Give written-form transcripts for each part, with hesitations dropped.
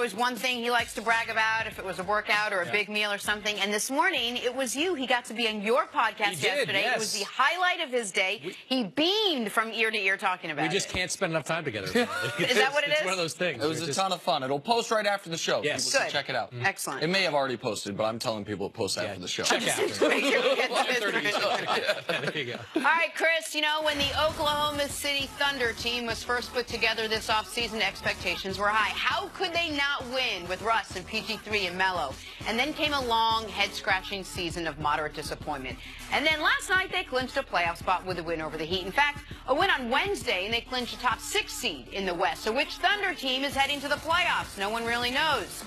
always one thing he likes to brag about, if it was a workout or a big meal or something. And this morning, it was you. He got to be on your podcast yesterday. Yes. It was the highlight of his day. He beamed from ear to ear talking about it. We just can't spend enough time together. Is that what it is? It's one of those things. It was a ton of fun. It'll post right after the show. Yes. People should check it out. Excellent. It may have already posted, but I'm telling people it posts after the show. Check out. There you go. All right, Chris, you know, when the Oklahoma City Thunder team was first put together this offseason, expectations were high. How could they not win with Russ and PG3 and Melo? And then came a long, head-scratching season of moderate disappointment. And then last night, they clinched a playoff spot with a win over the Heat. In fact, a win on Wednesday, and they clinched a top 6 seed in the West. So which Thunder team is heading to the playoffs? No one really knows.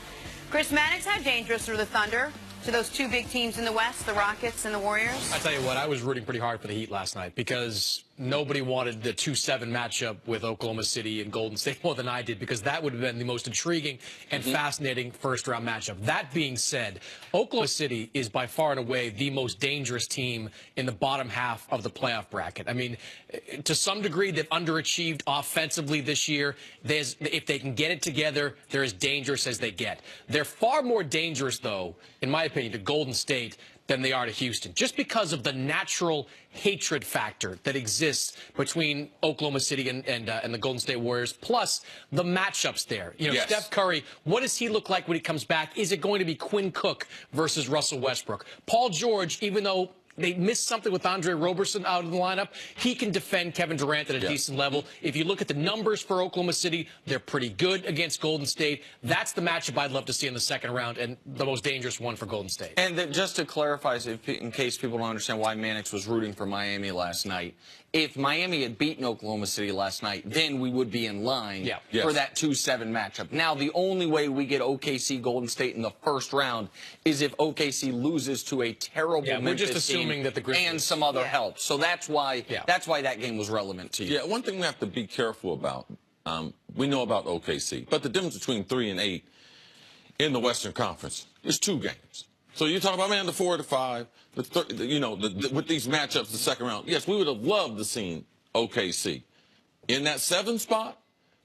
Chris Mannix, how dangerous are the Thunder to those two big teams in the West, the Rockets and the Warriors? I tell you what, I was rooting pretty hard for the Heat last night because nobody wanted the 2-7 matchup with Oklahoma City and Golden State more than I did, because that would have been the most intriguing and fascinating first-round matchup. That being said, Oklahoma City is by far and away the most dangerous team in the bottom half of the playoff bracket. I mean, to some degree, they've underachieved offensively this year. If they can get it together, they're as dangerous as they get. They're far more dangerous, though, in my opinion, to Golden State than they are to Houston, just because of the natural hatred factor that exists between Oklahoma City and the Golden State Warriors, plus the matchups there. You know, Steph Curry, what does he look like when he comes back? Is it going to be Quinn Cook versus Russell Westbrook? Paul George, even though they missed something with Andre Roberson out of the lineup, he can defend Kevin Durant at a decent level. If you look at the numbers for Oklahoma City, they're pretty good against Golden State. That's the matchup I'd love to see in the second round, and the most dangerous one for Golden State. And just to clarify, in case people don't understand why Mannix was rooting for Miami last night, if Miami had beaten Oklahoma City last night, then we would be in line for that 2-7 matchup. Now, the only way we get OKC Golden State in the first round is if OKC loses to a terrible Memphis team that the Grizzlies and some other help. So that's why that game was relevant to you. Yeah, one thing we have to be careful about, we know about OKC, but the difference between 3 and 8 in the Western Conference is 2 games. So you talk about, man, the 4 to 5, with these matchups, the second round. Yes, we would have loved to see OKC in that 7 spot,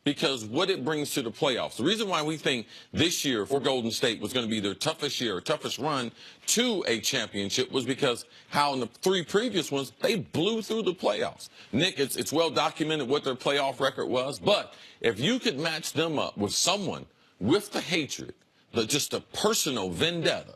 because what it brings to the playoffs. The reason why we think this year for Golden State was going to be their toughest year, toughest run to a championship, was because how in the 3 previous ones, they blew through the playoffs. Nick, it's well documented what their playoff record was, but if you could match them up with someone with the hatred, just the personal vendetta,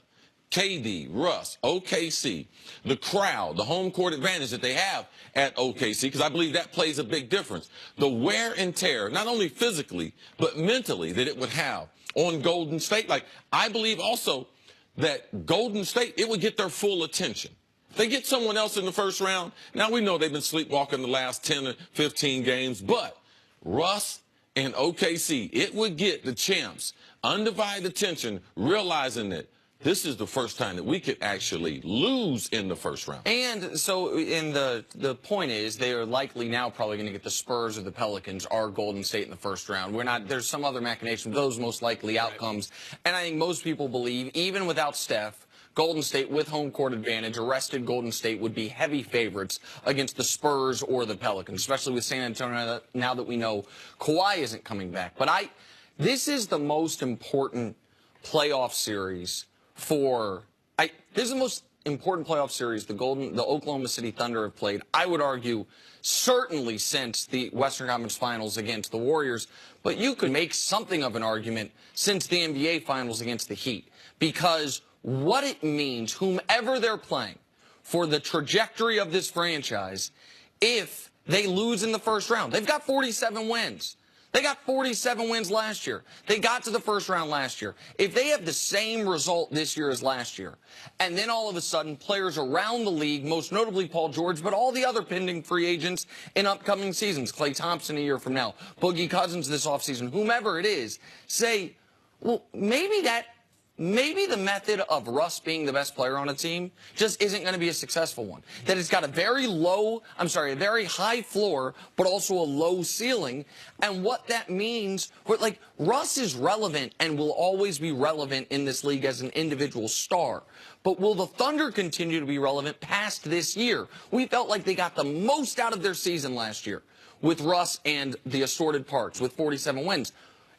KD, Russ, OKC, the crowd, the home court advantage that they have at OKC, because I believe that plays a big difference. The wear and tear, not only physically, but mentally, that it would have on Golden State. Like, I believe also that Golden State, it would get their full attention. If they get someone else in the first round, now we know they've been sleepwalking the last 10 or 15 games, but Russ and OKC, it would get the champs undivided attention, realizing that this is the first time that we could actually lose in the first round. And so the point is, they are likely now probably going to get the Spurs or the Pelicans or Golden State in the first round. There's some other machination, those most likely outcomes. And I think most people believe, even without Steph, Golden State with home court advantage, a rested Golden State would be heavy favorites against the Spurs or the Pelicans, especially with San Antonio now that we know Kawhi isn't coming back. But this is the most important playoff series this is the most important playoff series the Oklahoma City Thunder have played, I would argue, certainly since the Western Conference Finals against the Warriors. But you could make something of an argument since the NBA Finals against the Heat, because what it means, whomever they're playing, for the trajectory of this franchise, if they lose in the first round. They've got 47 wins. They got 47 wins last year. They got to the first round last year. If they have the same result this year as last year, and then all of a sudden players around the league, most notably Paul George, but all the other pending free agents in upcoming seasons, Klay Thompson a year from now, Boogie Cousins this offseason, whomever it is, say, well, maybe the method of Russ being the best player on a team just isn't going to be a successful one. That it's got a very high floor, but also a low ceiling. And what that means, like, Russ is relevant and will always be relevant in this league as an individual star. But will the Thunder continue to be relevant past this year? We felt like they got the most out of their season last year with Russ and the assorted parts with 47 wins.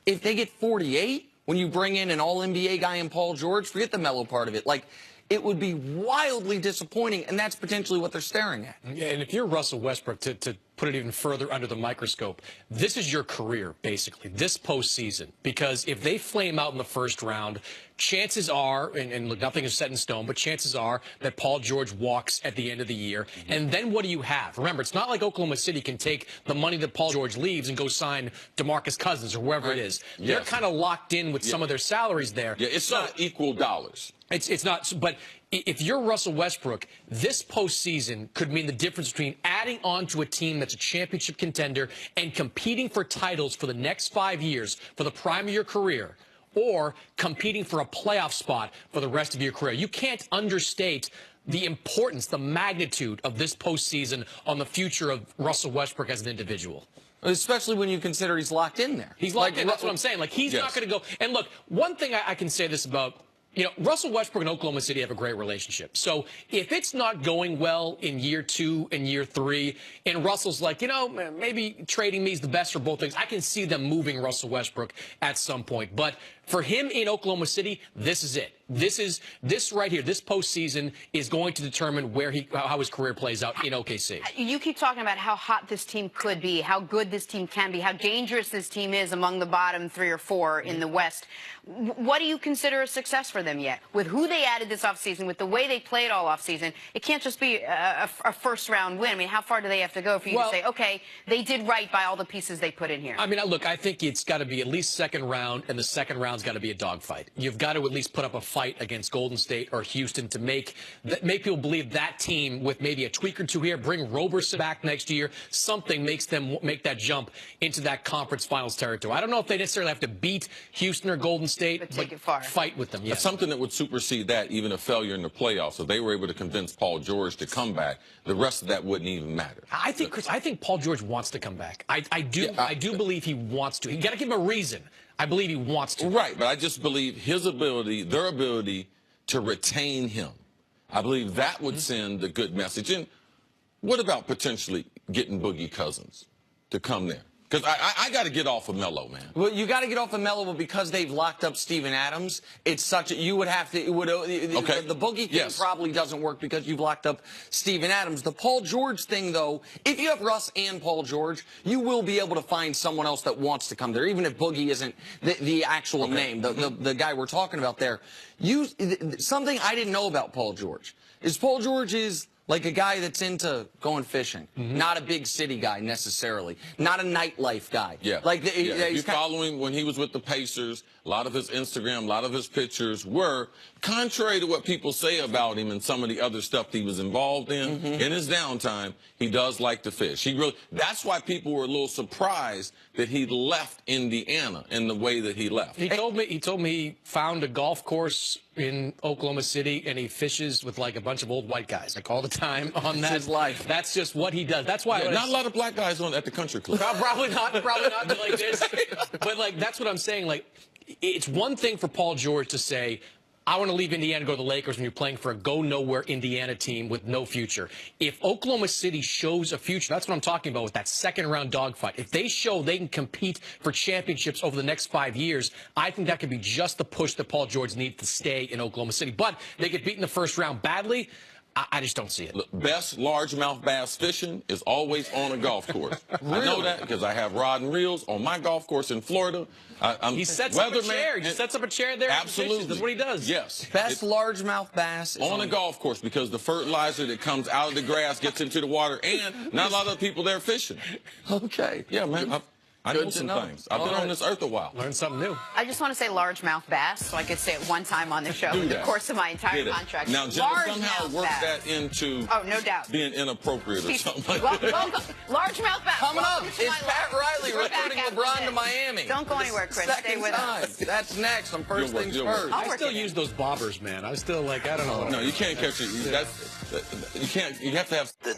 If they get 48, when you bring in an all-NBA guy in Paul George, forget the Melo part of it. Like, it would be wildly disappointing, and that's potentially what they're staring at. Yeah, and if you're Russell Westbrook, to put it even further under the microscope, this is your career, basically, this postseason. Because if they flame out in the first round, chances are, and look, nothing is set in stone, but chances are that Paul George walks at the end of the year. And then what do you have? Remember, it's not like Oklahoma City can take the money that Paul George leaves and go sign DeMarcus Cousins or whoever it is. They're kind of locked in with some of their salaries there. Yeah, it's not equal dollars. It's not, but if you're Russell Westbrook, this postseason could mean the difference between adding on to a team that's a championship contender and competing for titles for the next 5 years for the prime of your career, or competing for a playoff spot for the rest of your career. You can't understate the importance, the magnitude of this postseason on the future of Russell Westbrook as an individual. Especially when you consider he's locked in there. He's locked in. That's what I'm saying. Like, he's not going to go. And look, one thing I can say this about, you know, Russell Westbrook and Oklahoma City have a great relationship. So if it's not going well in year 2 and year 3, and Russell's like, you know, maybe trading me is the best for both things, I can see them moving Russell Westbrook at some point. But for him in Oklahoma City, this is it. This right here, this postseason is going to determine how his career plays out in OKC. You keep talking about how hot this team could be, how good this team can be, how dangerous this team is among the bottom 3 or 4 in the West. What do you consider a success for them yet? With who they added this offseason, with the way they played all offseason, it can't just be a first-round win. I mean, how far do they have to go for you to say, okay, they did right by all the pieces they put in here? I mean, look, I think it's got to be at least second round, and the second round's got to be a dogfight. You've got to at least put up a fight against Golden State or Houston to make people believe that team, with maybe a tweak or two here, bring Roberson back next year, something makes them make that jump into that conference finals territory. I don't know if they necessarily have to beat Houston or Golden State, but take it far. Fight with them. Yeah. Something that would supersede that, even a failure in the playoffs. If they were able to convince Paul George to come back, the rest of that wouldn't even matter. I think, Chris, I think Paul George wants to come back. I do believe he wants to. You got to give him a reason. I believe he wants to. Right, but I just believe his ability, their ability to retain him. I believe that would send a good message. And what about potentially getting Boogie Cousins to come there? Because I got to get off of Melo, man. Well, you got to get off of Melo, but because they've locked up Steven Adams, it's such a, you would have to, okay. The Boogie thing probably doesn't work because you've locked up Steven Adams. The Paul George thing, though, if you have Russ and Paul George, you will be able to find someone else that wants to come there, even if Boogie isn't the actual name, the guy we're talking about there. Something I didn't know about Paul George is Paul George is like a guy that's into going fishing, not a big city guy necessarily, not a nightlife guy. Yeah. Like if you follow him when he was with the Pacers, a lot of his Instagram, a lot of his pictures were contrary to what people say about him and some of the other stuff he was involved in. In his downtime, he does like to fish. That's why people were a little surprised that he left Indiana in the way that he left. He told me he found a golf course in Oklahoma City and he fishes with like a bunch of old white guys like all the time on that. That's his life. That's just what he does. That's why not a lot of black guys at the country club. Probably not like this. But like that's what I'm saying. Like it's one thing for Paul George to say, I want to leave Indiana, go to the Lakers when you're playing for a go-nowhere Indiana team with no future. If Oklahoma City shows a future, that's what I'm talking about with that second-round dogfight. If they show they can compete for championships over the next 5 years, I think that could be just the push that Paul George needs to stay in Oklahoma City. But they get beat in the first round badly. I just don't see it. Look, best largemouth bass fishing is always on a golf course. Really? I know that because I have rod and reels on my golf course in Florida. He sets up a chair. He sets up a chair there. Absolutely. That's what he does. Yes. Best largemouth bass is on a golf course because the fertilizer that comes out of the grass gets into the water, and not a lot of people there fishing. Okay. Yeah, man. I know some things. I've been on this earth a while. Learn something new. I just want to say largemouth bass, so I could say it one time on the show in the course of my entire contract. Now, Jenna, somehow work that into no doubt. being inappropriate or something like that. Welcome. Largemouth bass. Coming up is Pat Riley recruiting LeBron to Miami. Don't go anywhere, Chris. Stay with us. That's next on First Things First. I still use those bobbers, man. I still I don't know. No, you can't catch it. You have to have the